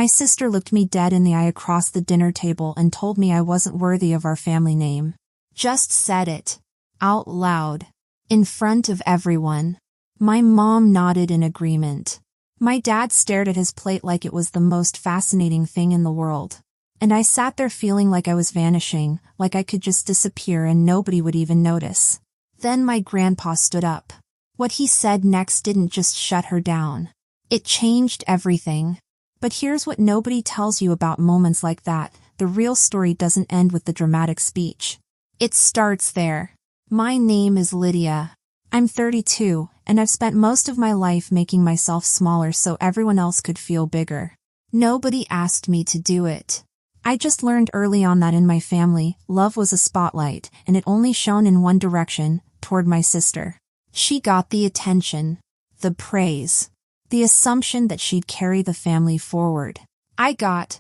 My sister looked me dead in the eye across the dinner table and told me I wasn't worthy of our family name. Just said it. Out loud. In front of everyone. My mom nodded in agreement. My dad stared at his plate like it was the most fascinating thing in the world. And I sat there feeling like I was vanishing, like I could just disappear and nobody would even notice. Then my grandpa stood up. What he said next didn't just shut her down. It changed everything. But here's what nobody tells you about moments like that: the real story doesn't end with the dramatic speech. It starts there. My name is Lydia. I'm 32, and I've spent most of my life making myself smaller so everyone else could feel bigger. Nobody asked me to do it. I just learned early on that in my family, love was a spotlight, and it only shone in one direction, toward my sister. She got the attention, the praise, the assumption that she'd carry the family forward. I got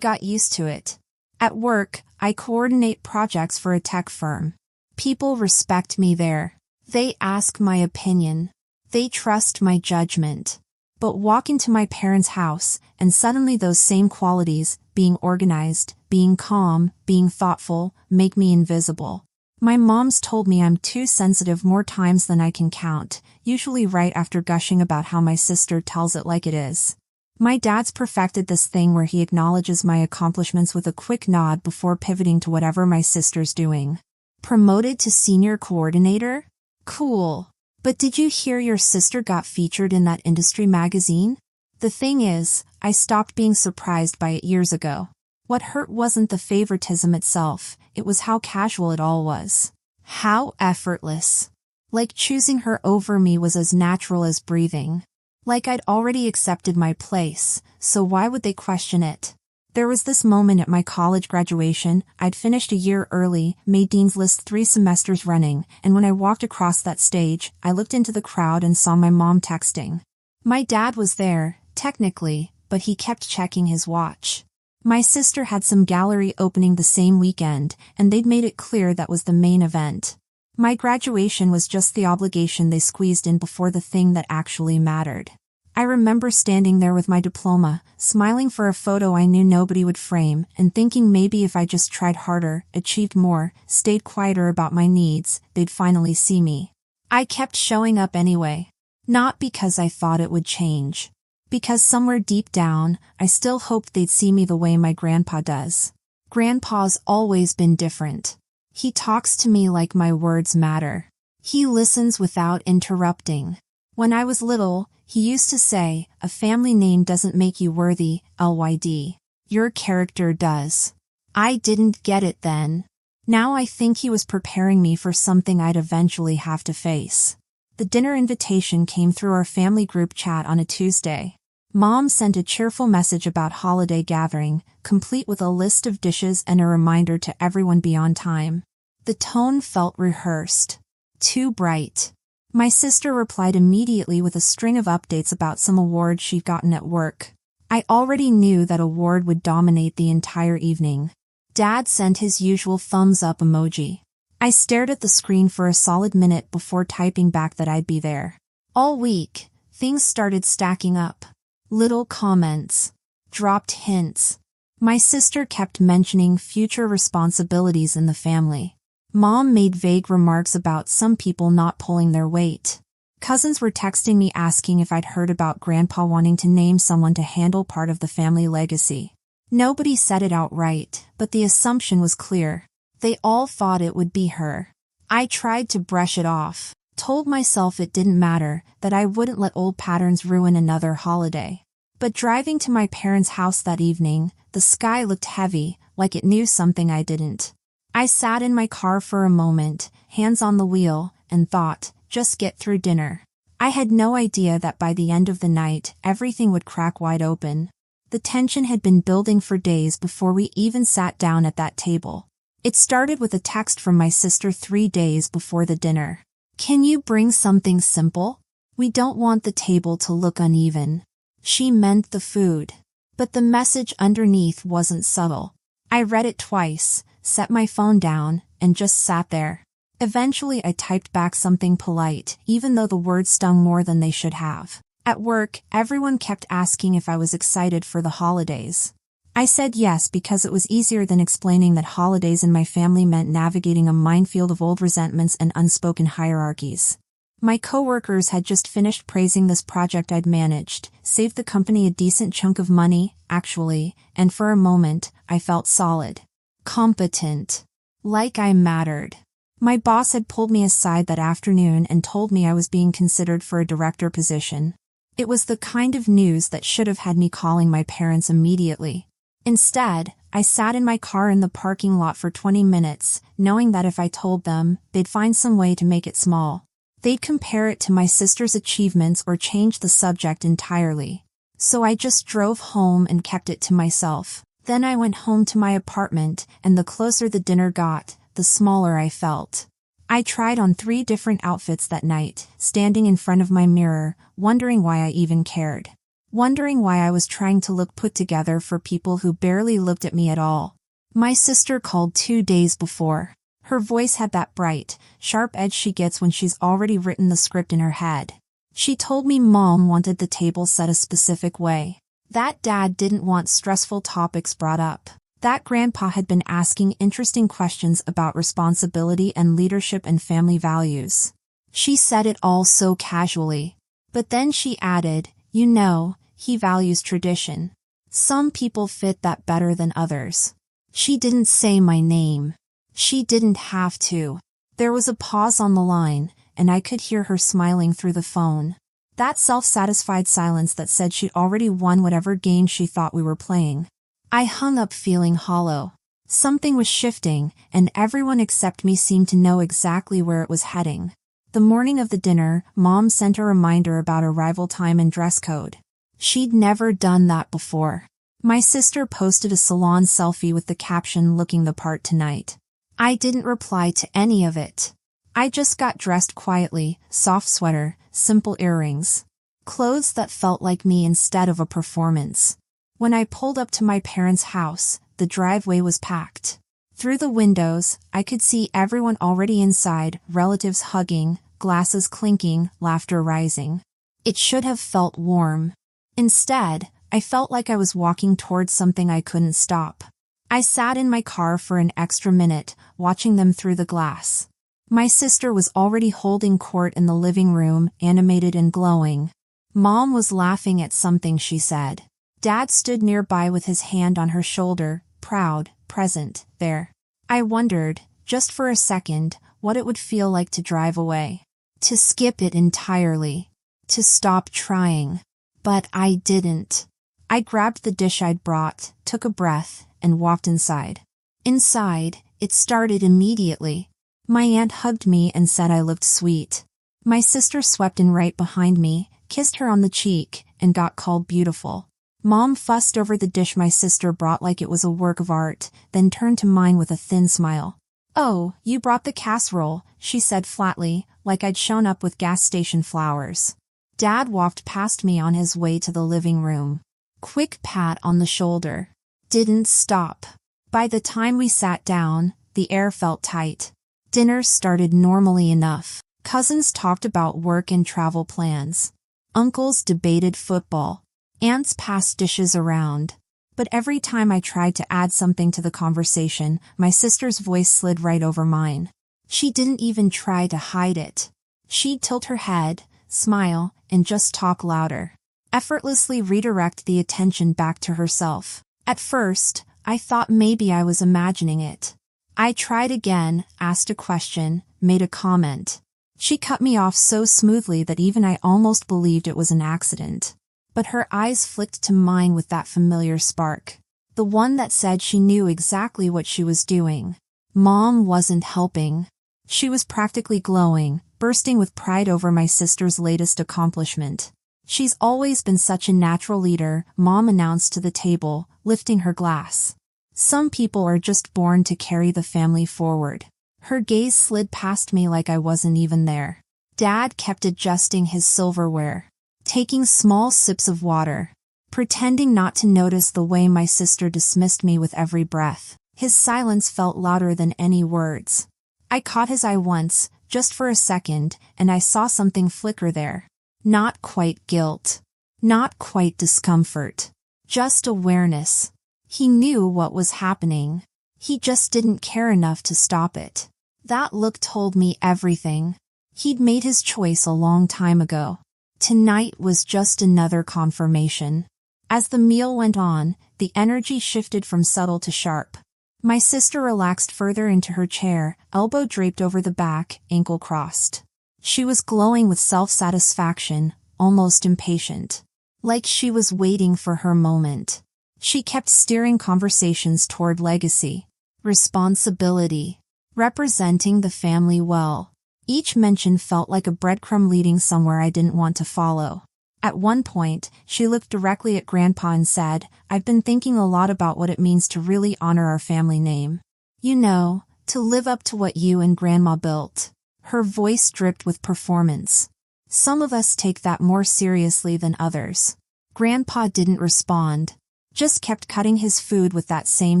used to it. At work, I coordinate projects for a tech firm. People respect me there. They ask my opinion. They trust my judgment. But walk into my parents' house, and suddenly those same qualities, being organized, being calm, being thoughtful, make me invisible. My mom's told me I'm too sensitive more times than I can count, usually right after gushing about how my sister tells it like it is. My dad's perfected this thing where he acknowledges my accomplishments with a quick nod before pivoting to whatever my sister's doing. Promoted to senior coordinator? Cool. But did you hear your sister got featured in that industry magazine? The thing is, I stopped being surprised by it years ago. What hurt wasn't the favoritism itself, it was how casual it all was. How effortless. Like choosing her over me was as natural as breathing. Like I'd already accepted my place, so why would they question it? There was this moment at my college graduation. I'd finished a year early, made Dean's List 3 semesters running, and when I walked across that stage, I looked into the crowd and saw my mom texting. My dad was there, technically, but he kept checking his watch. My sister had some gallery opening the same weekend, and they'd made it clear that was the main event. My graduation was just the obligation they squeezed in before the thing that actually mattered. I remember standing there with my diploma, smiling for a photo I knew nobody would frame, and thinking maybe if I just tried harder, achieved more, stayed quieter about my needs, they'd finally see me. I kept showing up anyway. Not because I thought it would change. Because somewhere deep down, I still hoped they'd see me the way my grandpa does. Grandpa's always been different. He talks to me like my words matter. He listens without interrupting. When I was little, he used to say, "A family name doesn't make you worthy, Lyd. Your character does." I didn't get it then. Now I think he was preparing me for something I'd eventually have to face. The dinner invitation came through our family group chat on a Tuesday. Mom sent a cheerful message about holiday gathering, complete with a list of dishes and a reminder to everyone be on time. The tone felt rehearsed. Too bright. My sister replied immediately with a string of updates about some award she'd gotten at work. I already knew that award would dominate the entire evening. Dad sent his usual thumbs up emoji. I stared at the screen for a solid minute before typing back that I'd be there. All week, things started stacking up. Little comments. Dropped hints. My sister kept mentioning future responsibilities in the family. Mom made vague remarks about some people not pulling their weight. Cousins were texting me asking if I'd heard about Grandpa wanting to name someone to handle part of the family legacy. Nobody said it outright, but the assumption was clear. They all thought it would be her. I tried to brush it off, told myself it didn't matter, that I wouldn't let old patterns ruin another holiday. But driving to my parents' house that evening, the sky looked heavy, like it knew something I didn't. I sat in my car for a moment, hands on the wheel, and thought, just get through dinner. I had no idea that by the end of the night, everything would crack wide open. The tension had been building for days before we even sat down at that table. It started with a text from my sister 3 days before the dinner. "Can you bring something simple? We don't want the table to look uneven." She meant the food. But the message underneath wasn't subtle. I read it twice, set my phone down, and just sat there. Eventually I typed back something polite, even though the words stung more than they should have. At work, everyone kept asking if I was excited for the holidays. I said yes because it was easier than explaining that holidays in my family meant navigating a minefield of old resentments and unspoken hierarchies. My coworkers had just finished praising this project I'd managed, saved the company a decent chunk of money, actually, and for a moment, I felt solid. Competent. Like I mattered. My boss had pulled me aside that afternoon and told me I was being considered for a director position. It was the kind of news that should have had me calling my parents immediately. Instead, I sat in my car in the parking lot for 20 minutes, knowing that if I told them, they'd find some way to make it small. They'd compare it to my sister's achievements or change the subject entirely. So I just drove home and kept it to myself. Then I went home to my apartment, and the closer the dinner got, the smaller I felt. I tried on 3 different outfits that night, standing in front of my mirror, wondering why I even cared. Wondering why I was trying to look put together for people who barely looked at me at all. My sister called 2 days before. Her voice had that bright, sharp edge she gets when she's already written the script in her head. She told me Mom wanted the table set a specific way. That Dad didn't want stressful topics brought up. That Grandpa had been asking interesting questions about responsibility and leadership and family values. She said it all so casually. But then she added, you know, he values tradition. Some people fit that better than others. She didn't say my name. She didn't have to. There was a pause on the line, and I could hear her smiling through the phone. That self-satisfied silence that said she'd already won whatever game she thought we were playing. I hung up feeling hollow. Something was shifting, and everyone except me seemed to know exactly where it was heading. The morning of the dinner, Mom sent a reminder about arrival time and dress code. She'd never done that before. My sister posted a salon selfie with the caption looking the part tonight. I didn't reply to any of it. I just got dressed quietly, soft sweater, simple earrings. Clothes that felt like me instead of a performance. When I pulled up to my parents' house, the driveway was packed. Through the windows, I could see everyone already inside, relatives hugging, glasses clinking, laughter rising. It should have felt warm. Instead, I felt like I was walking towards something I couldn't stop. I sat in my car for an extra minute, watching them through the glass. My sister was already holding court in the living room, animated and glowing. Mom was laughing at something she said. Dad stood nearby with his hand on her shoulder, proud, present, there. I wondered, just for a second, what it would feel like to drive away. To skip it entirely. To stop trying. But I didn't. I grabbed the dish I'd brought, took a breath, and walked inside. Inside, it started immediately. My aunt hugged me and said I looked sweet. My sister swept in right behind me, kissed her on the cheek, and got called beautiful. Mom fussed over the dish my sister brought like it was a work of art, then turned to mine with a thin smile. Oh, you brought the casserole, she said flatly, like I'd shown up with gas station flowers. Dad walked past me on his way to the living room. Quick pat on the shoulder. Didn't stop. By the time we sat down, the air felt tight. Dinner started normally enough. Cousins talked about work and travel plans. Uncles debated football. Aunts passed dishes around. But every time I tried to add something to the conversation, my sister's voice slid right over mine. She didn't even try to hide it. She'd tilt her head, smile, and just talk louder. Effortlessly redirect the attention back to herself. At first, I thought maybe I was imagining it. I tried again, asked a question, made a comment. She cut me off so smoothly that even I almost believed it was an accident. But her eyes flicked to mine with that familiar spark. The one that said she knew exactly what she was doing. Mom wasn't helping. She was practically glowing, bursting with pride over my sister's latest accomplishment. She's always been such a natural leader, Mom announced to the table, lifting her glass. Some people are just born to carry the family forward. Her gaze slid past me like I wasn't even there. Dad kept adjusting his silverware. Taking small sips of water, pretending not to notice the way my sister dismissed me with every breath. His silence felt louder than any words. I caught his eye once, just for a second, and I saw something flicker there. Not quite guilt. Not quite discomfort. Just awareness. He knew what was happening. He just didn't care enough to stop it. That look told me everything. He'd made his choice a long time ago. Tonight was just another confirmation. As the meal went on, the energy shifted from subtle to sharp. My sister relaxed further into her chair, elbow draped over the back, ankle crossed. She was glowing with self-satisfaction, almost impatient. Like she was waiting for her moment. She kept steering conversations toward legacy, responsibility, representing the family well. Each mention felt like a breadcrumb leading somewhere I didn't want to follow. At one point, she looked directly at Grandpa and said, "I've been thinking a lot about what it means to really honor our family name. You know, to live up to what you and Grandma built." Her voice dripped with performance. Some of us take that more seriously than others. Grandpa didn't respond, just kept cutting his food with that same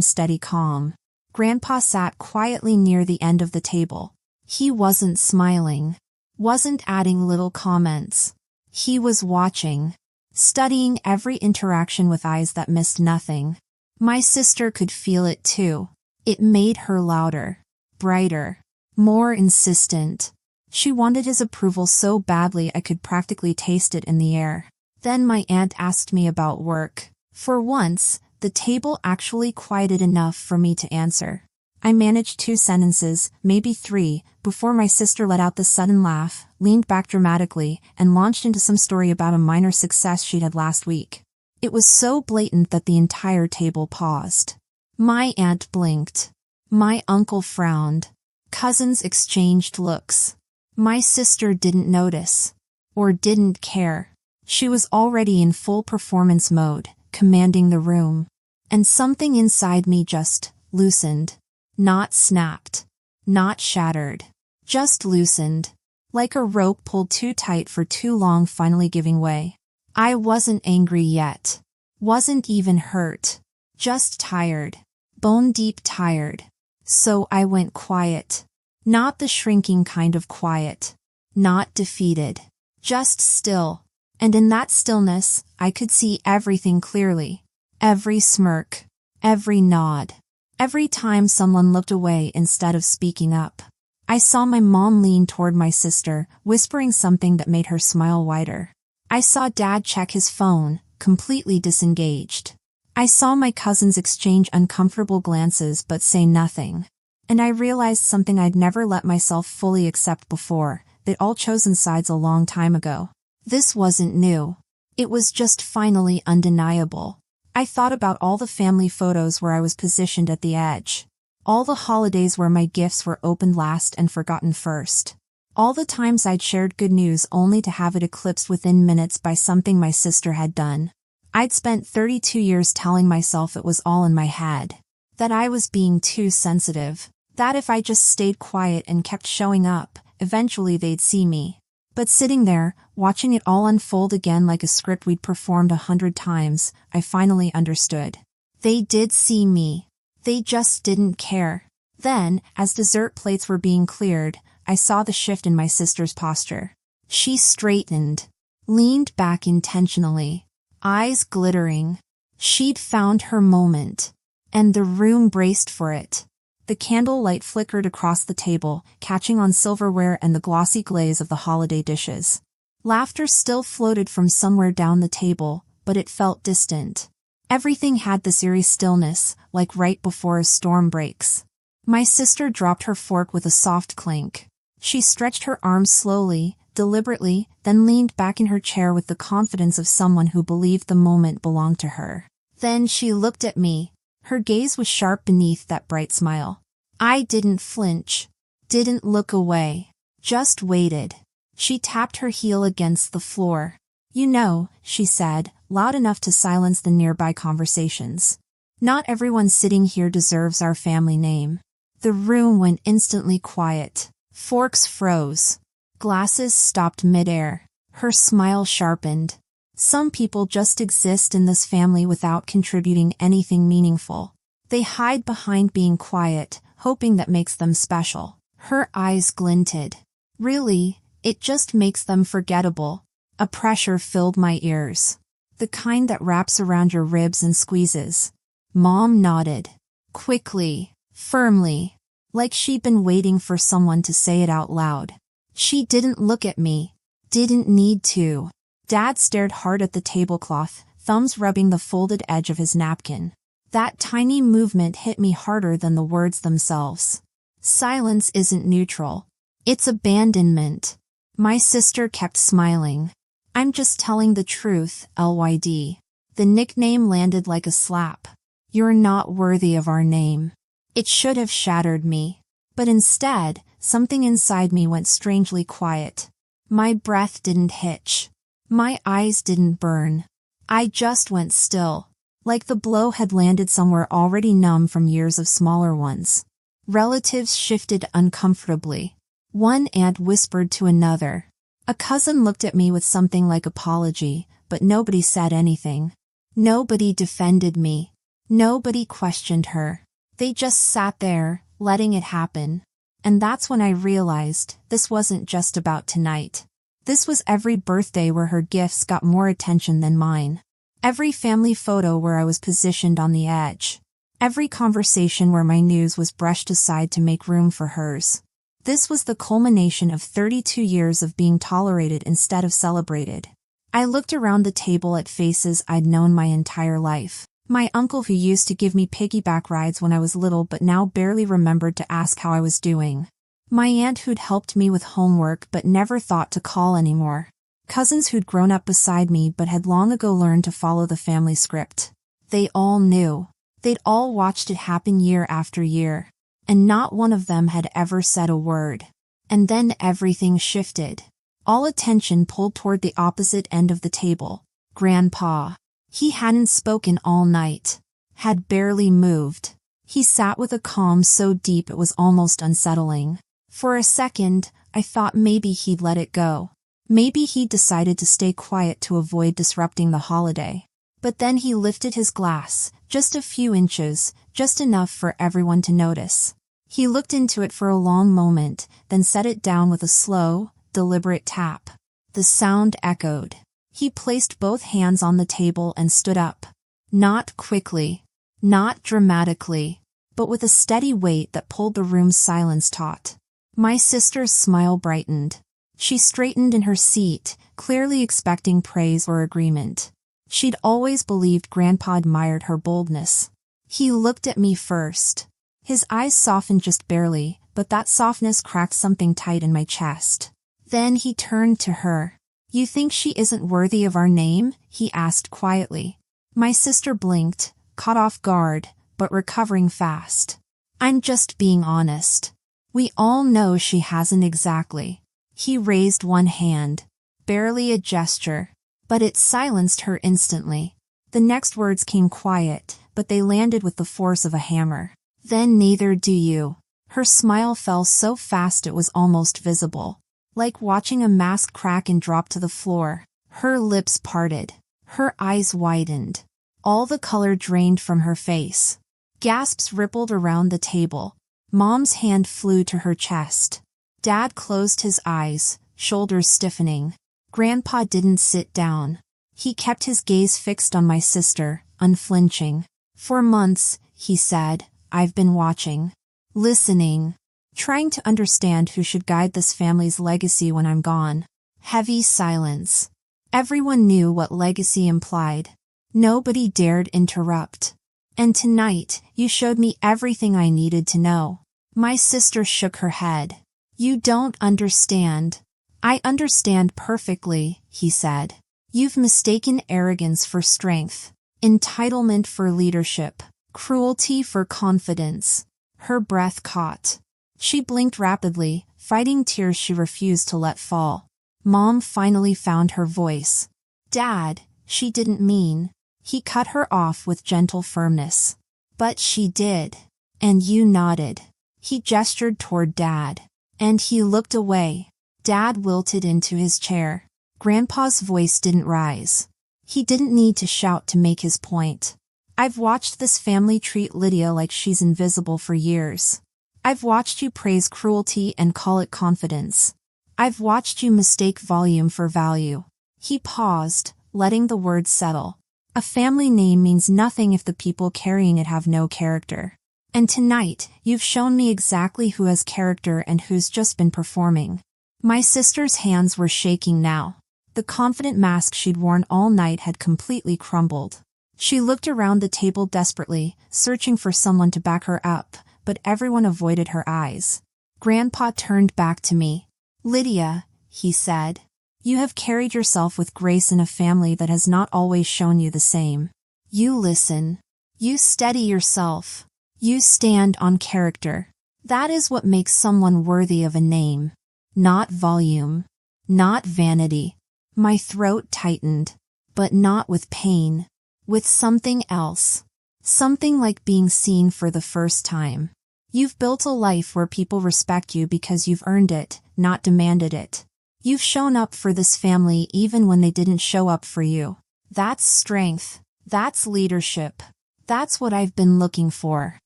steady calm. Grandpa sat quietly near the end of the table. He wasn't smiling, wasn't adding little comments. He was watching, studying every interaction with eyes that missed nothing. My sister could feel it too. It made her louder, brighter, more insistent. She wanted his approval so badly I could practically taste it in the air. Then my aunt asked me about work. For once, the table actually quieted enough for me to answer. I managed 2 sentences, maybe 3, before my sister let out the sudden laugh, leaned back dramatically, and launched into some story about a minor success she'd had last week. It was so blatant that the entire table paused. My aunt blinked. My uncle frowned. Cousins exchanged looks. My sister didn't notice. Or didn't care. She was already in full performance mode, commanding the room. And something inside me just loosened. Not snapped. Not shattered. Just loosened. Like a rope pulled too tight for too long finally giving way. I wasn't angry yet. Wasn't even hurt. Just tired. Bone-deep tired. So I went quiet. Not the shrinking kind of quiet. Not defeated. Just still. And in that stillness, I could see everything clearly. Every smirk. Every nod. Every time someone looked away instead of speaking up. I saw my mom lean toward my sister, whispering something that made her smile wider. I saw Dad check his phone, completely disengaged. I saw my cousins exchange uncomfortable glances but say nothing. And I realized something I'd never let myself fully accept before. They'd all chosen sides a long time ago. This wasn't new. It was just finally undeniable. I thought about all the family photos where I was positioned at the edge. All the holidays where my gifts were opened last and forgotten first. All the times I'd shared good news only to have it eclipsed within minutes by something my sister had done. I'd spent 32 years telling myself it was all in my head. That I was being too sensitive. That if I just stayed quiet and kept showing up, eventually they'd see me. But sitting there, watching it all unfold again like a script we'd performed 100 times, I finally understood. They did see me. They just didn't care. Then, as dessert plates were being cleared, I saw the shift in my sister's posture. She straightened, leaned back intentionally, eyes glittering. She'd found her moment. And the room braced for it. The candlelight flickered across the table, catching on silverware and the glossy glaze of the holiday dishes. Laughter still floated from somewhere down the table, but it felt distant. Everything had this eerie stillness, like right before a storm breaks. My sister dropped her fork with a soft clink. She stretched her arms slowly, deliberately, then leaned back in her chair with the confidence of someone who believed the moment belonged to her. Then she looked at me. Her gaze was sharp beneath that bright smile. I didn't flinch. Didn't look away. Just waited. She tapped her heel against the floor. "You know," she said, loud enough to silence the nearby conversations. "Not everyone sitting here deserves our family name." The room went instantly quiet. Forks froze. Glasses stopped midair. Her smile sharpened. Some people just exist in this family without contributing anything meaningful. They hide behind being quiet, hoping that makes them special. Her eyes glinted. Really, it just makes them forgettable. A pressure filled my ears. The kind that wraps around your ribs and squeezes. Mom nodded. Quickly, firmly, like she'd been waiting for someone to say it out loud. She didn't look at me. Didn't need to. Dad stared hard at the tablecloth, thumbs rubbing the folded edge of his napkin. That tiny movement hit me harder than the words themselves. Silence isn't neutral. It's abandonment. My sister kept smiling. I'm just telling the truth, LYD. The nickname landed like a slap. You're not worthy of our name. It should have shattered me. But instead, something inside me went strangely quiet. My breath didn't hitch. My eyes didn't burn. I just went still, like the blow had landed somewhere already numb from years of smaller ones. Relatives shifted uncomfortably. One aunt whispered to another. A cousin looked at me with something like apology, but nobody said anything. Nobody defended me. Nobody questioned her. They just sat there, letting it happen. And that's when I realized this wasn't just about tonight. This was every birthday where her gifts got more attention than mine. Every family photo where I was positioned on the edge. Every conversation where my news was brushed aside to make room for hers. This was the culmination of 32 years of being tolerated instead of celebrated. I looked around the table at faces I'd known my entire life. My uncle who used to give me piggyback rides when I was little but now barely remembered to ask how I was doing. My aunt who'd helped me with homework but never thought to call anymore. Cousins who'd grown up beside me but had long ago learned to follow the family script. They all knew. They'd all watched it happen year after year. And not one of them had ever said a word. And then everything shifted. All attention pulled toward the opposite end of the table. Grandpa. He hadn't spoken all night. Had barely moved. He sat with a calm so deep it was almost unsettling. For a second, I thought maybe he'd let it go. Maybe he decided to stay quiet to avoid disrupting the holiday. But then he lifted his glass, just a few inches, just enough for everyone to notice. He looked into it for a long moment, then set it down with a slow, deliberate tap. The sound echoed. He placed both hands on the table and stood up. Not quickly, not dramatically, but with a steady weight that pulled the room's silence taut. My sister's smile brightened. She straightened in her seat, clearly expecting praise or agreement. She'd always believed Grandpa admired her boldness. He looked at me first. His eyes softened just barely, but that softness cracked something tight in my chest. Then he turned to her. You think she isn't worthy of our name? He asked quietly. My sister blinked, caught off guard, but recovering fast. I'm just being honest. We all know she hasn't exactly. He raised one hand. Barely a gesture. But it silenced her instantly. The next words came quiet, but they landed with the force of a hammer. Then neither do you. Her smile fell so fast it was almost visible. Like watching a mask crack and drop to the floor. Her lips parted. Her eyes widened. All the color drained from her face. Gasps rippled around the table. Mom's hand flew to her chest. Dad closed his eyes, shoulders stiffening. Grandpa didn't sit down. He kept his gaze fixed on my sister, unflinching. For months, he said, I've been watching. Listening. Trying to understand who should guide this family's legacy when I'm gone. Heavy silence. Everyone knew what legacy implied. Nobody dared interrupt. And tonight, you showed me everything I needed to know. My sister shook her head. You don't understand. I understand perfectly, he said. You've mistaken arrogance for strength, entitlement for leadership, cruelty for confidence. Her breath caught. She blinked rapidly, fighting tears she refused to let fall. Mom finally found her voice. Dad, she didn't mean. He cut her off with gentle firmness. But she did. And you nodded. He gestured toward Dad. And he looked away. Dad wilted into his chair. Grandpa's voice didn't rise. He didn't need to shout to make his point. I've watched this family treat Lydia like she's invisible for years. I've watched you praise cruelty and call it confidence. I've watched you mistake volume for value. He paused, letting the words settle. A family name means nothing if the people carrying it have no character. And tonight, you've shown me exactly who has character and who's just been performing. My sister's hands were shaking now. The confident mask she'd worn all night had completely crumbled. She looked around the table desperately, searching for someone to back her up, but everyone avoided her eyes. Grandpa turned back to me. "Lydia," he said, "you have carried yourself with grace in a family that has not always shown you the same. You listen. You steady yourself. You stand on character. That is what makes someone worthy of a name. Not volume. Not vanity." My throat tightened, but not with pain. With something else. Something like being seen for the first time. You've built a life where people respect you because you've earned it, not demanded it. You've shown up for this family even when they didn't show up for you. That's strength. That's leadership. That's what I've been looking for.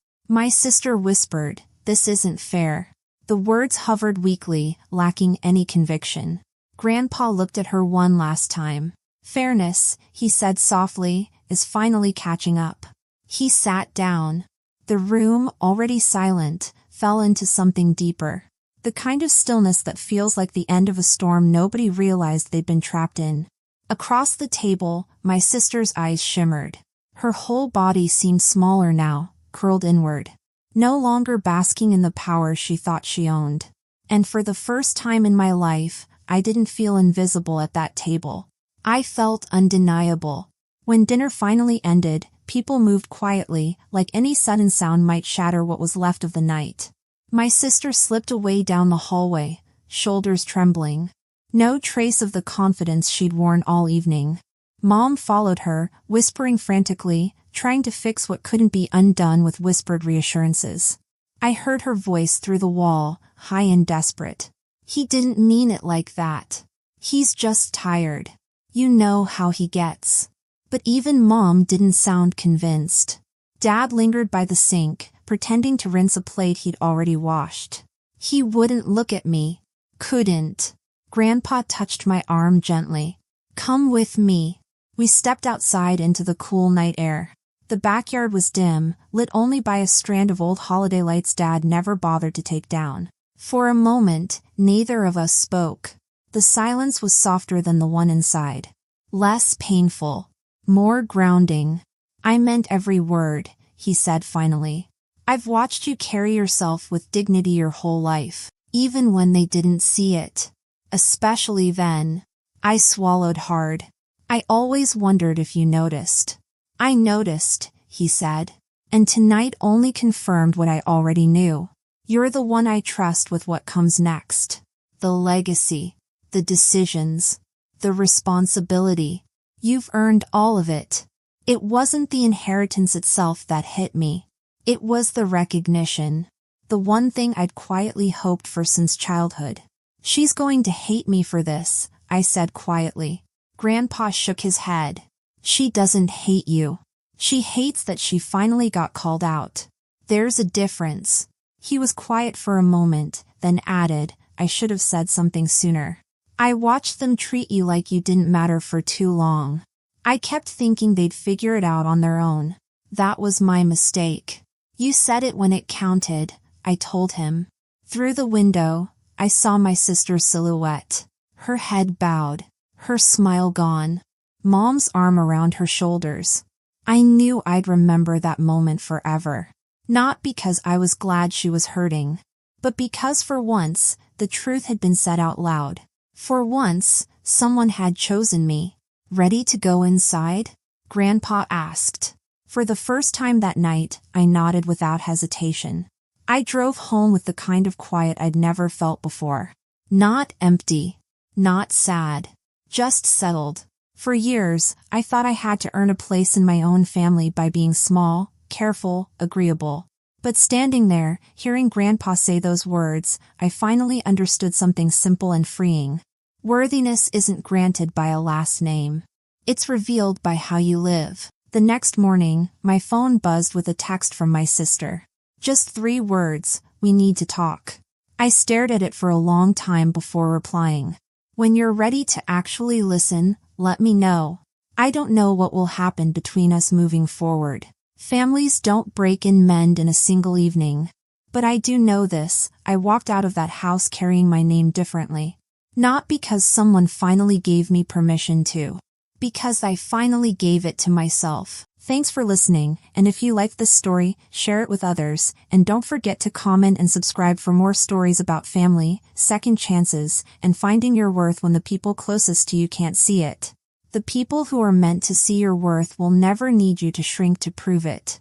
My sister whispered, "This isn't fair." The words hovered weakly, lacking any conviction. Grandpa looked at her one last time. "Fairness," he said softly, "is finally catching up." He sat down. The room, already silent, fell into something deeper. The kind of stillness that feels like the end of a storm nobody realized they'd been trapped in. Across the table, my sister's eyes shimmered. Her whole body seemed smaller now, curled inward. No longer basking in the power she thought she owned. And for the first time in my life, I didn't feel invisible at that table. I felt undeniable. When dinner finally ended, people moved quietly, like any sudden sound might shatter what was left of the night. My sister slipped away down the hallway, shoulders trembling. No trace of the confidence she'd worn all evening. Mom followed her, whispering frantically, trying to fix what couldn't be undone with whispered reassurances. I heard her voice through the wall, high and desperate. "He didn't mean it like that. He's just tired. You know how he gets." But even Mom didn't sound convinced. Dad lingered by the sink, pretending to rinse a plate he'd already washed. He wouldn't look at me. Couldn't. Grandpa touched my arm gently. "Come with me." We stepped outside into the cool night air. The backyard was dim, lit only by a strand of old holiday lights Dad never bothered to take down. For a moment, neither of us spoke. The silence was softer than the one inside. Less painful. More grounding. "I meant every word," he said finally. "I've watched you carry yourself with dignity your whole life, even when they didn't see it. Especially then." I swallowed hard. "I always wondered if you noticed." "I noticed," he said. "And tonight only confirmed what I already knew. You're the one I trust with what comes next. The legacy. The decisions. The responsibility. You've earned all of it." It wasn't the inheritance itself that hit me. It was the recognition. The one thing I'd quietly hoped for since childhood. "She's going to hate me for this," I said quietly. Grandpa shook his head. "She doesn't hate you. She hates that she finally got called out. There's a difference." He was quiet for a moment, then added, "I should have said something sooner. I watched them treat you like you didn't matter for too long. I kept thinking they'd figure it out on their own. That was my mistake." "You said it when it counted," I told him. Through the window, I saw my sister's silhouette. Her head bowed, her smile gone, Mom's arm around her shoulders. I knew I'd remember that moment forever. Not because I was glad she was hurting, but because for once, the truth had been said out loud. For once, someone had chosen me. "Ready to go inside?" Grandpa asked. For the first time that night, I nodded without hesitation. I drove home with the kind of quiet I'd never felt before. Not empty. Not sad. Just settled. For years, I thought I had to earn a place in my own family by being small, careful, agreeable. But standing there, hearing Grandpa say those words, I finally understood something simple and freeing. Worthiness isn't granted by a last name. It's revealed by how you live. The next morning, my phone buzzed with a text from my sister. Just 3 words, "We need to talk." I stared at it for a long time before replying. When you're ready to actually listen, let me know. I don't know what will happen between us moving forward. Families don't break and mend in a single evening. But I do know this, I walked out of that house carrying my name differently. Not because someone finally gave me permission to. Because I finally gave it to myself. Thanks for listening, and if you like this story, share it with others, and don't forget to comment and subscribe for more stories about family, second chances, and finding your worth when the people closest to you can't see it. The people who are meant to see your worth will never need you to shrink to prove it.